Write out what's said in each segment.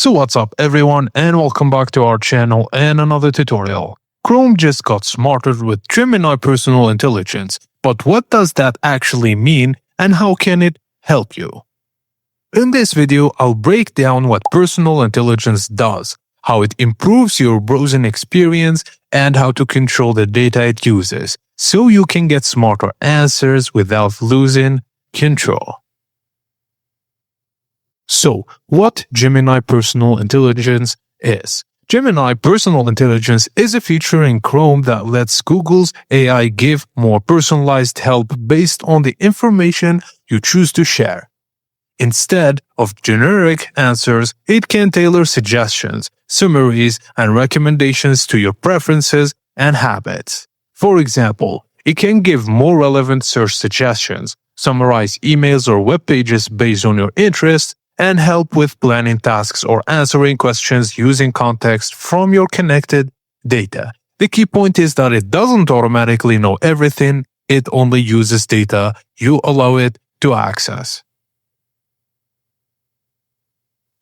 So what's up everyone, and welcome back to our channel and another tutorial. Chrome just got smarter with Gemini Personal Intelligence, but what does that actually mean and how can it help you? In this video, I'll break down what personal intelligence does, how it improves your browsing experience, and how to control the data it uses, so you can get smarter answers without losing control. So, what Gemini Personal Intelligence is? Gemini Personal Intelligence is a feature in Chrome that lets Google's AI give more personalized help based on the information you choose to share. Instead of generic answers, it can tailor suggestions, summaries, and recommendations to your preferences and habits. For example, it can give more relevant search suggestions, summarize emails or web pages based on your interests, and help with planning tasks or answering questions using context from your connected data. The key point is that it doesn't automatically know everything, it only uses data you allow it to access.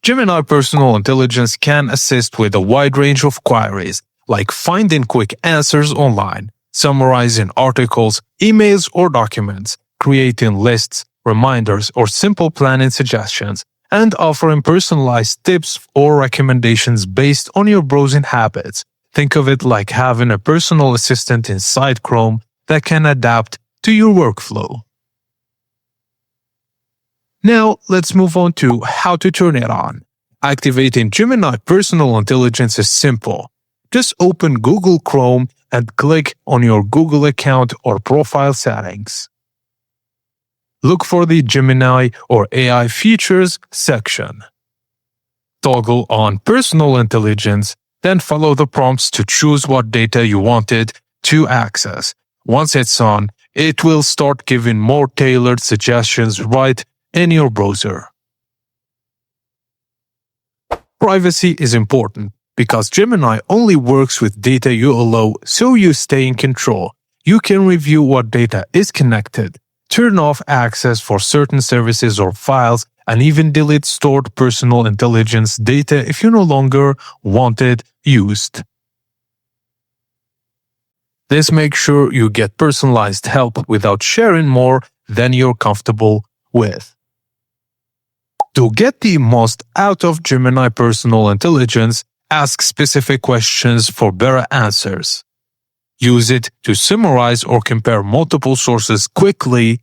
Gemini Personal Intelligence can assist with a wide range of queries, like finding quick answers online, summarizing articles, emails, or documents, creating lists, reminders, or simple planning suggestions, and offering personalized tips or recommendations based on your browsing habits. Think of it like having a personal assistant inside Chrome that can adapt to your workflow. Now, let's move on to how to turn it on. Activating Gemini Personal Intelligence is simple. Just open Google Chrome and click on your Google account or profile settings. Look for the Gemini or AI Features section. Toggle on Personal Intelligence, then follow the prompts to choose what data you wanted to access. Once it's on, it will start giving more tailored suggestions right in your browser. Privacy is important because Gemini only works with data you allow, so you stay in control. You can review what data is connected, turn off access for certain services or files, and even delete stored personal intelligence data if you no longer want it used. This makes sure you get personalized help without sharing more than you're comfortable with. To get the most out of Gemini Personal Intelligence, ask specific questions for better answers. Use it to summarize or compare multiple sources quickly.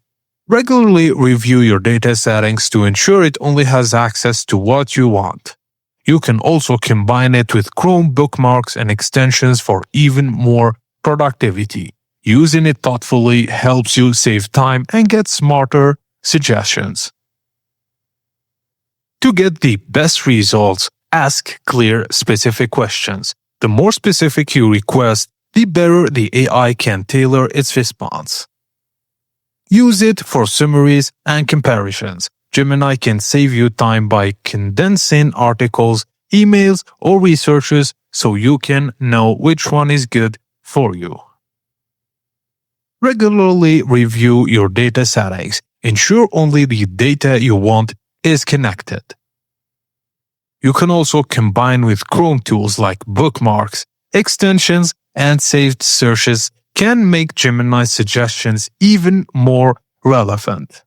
Regularly review your data settings to ensure it only has access to what you want. You can also combine it with Chrome bookmarks and extensions for even more productivity. Using it thoughtfully helps you save time and get smarter suggestions. To get the best results, ask clear, specific questions. The more specific you request, the better the AI can tailor its response. Use it for summaries and comparisons. Gemini can save you time by condensing articles, emails, or researches so you can know which one is good for you. Regularly review your data settings. Ensure only the data you want is connected. You can also combine with Chrome tools like bookmarks, extensions, and saved searches can make Gemini suggestions even more relevant.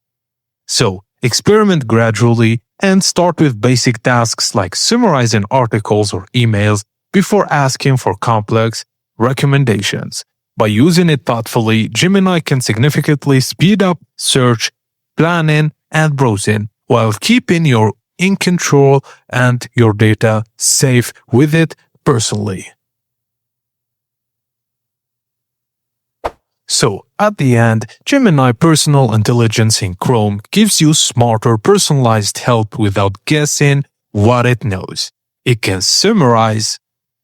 So, experiment gradually and start with basic tasks like summarizing articles or emails before asking for complex recommendations. By using it thoughtfully, Gemini can significantly speed up search, planning, and browsing while keeping you in control and your data safe with it personally. So, at the end, Gemini Personal Intelligence in Chrome gives you smarter personalized help without guessing what it knows. It can summarize,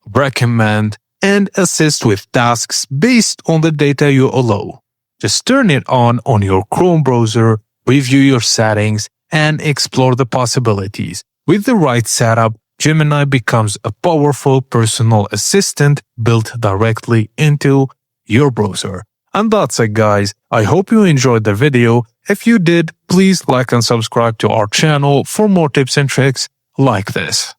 recommend, and assist with tasks based on the data you allow. Just turn it on your Chrome browser, review your settings, and explore the possibilities. With the right setup, Gemini becomes a powerful personal assistant built directly into your browser. And that's it guys, I hope you enjoyed the video. If you did, please like and subscribe to our channel for more tips and tricks like this.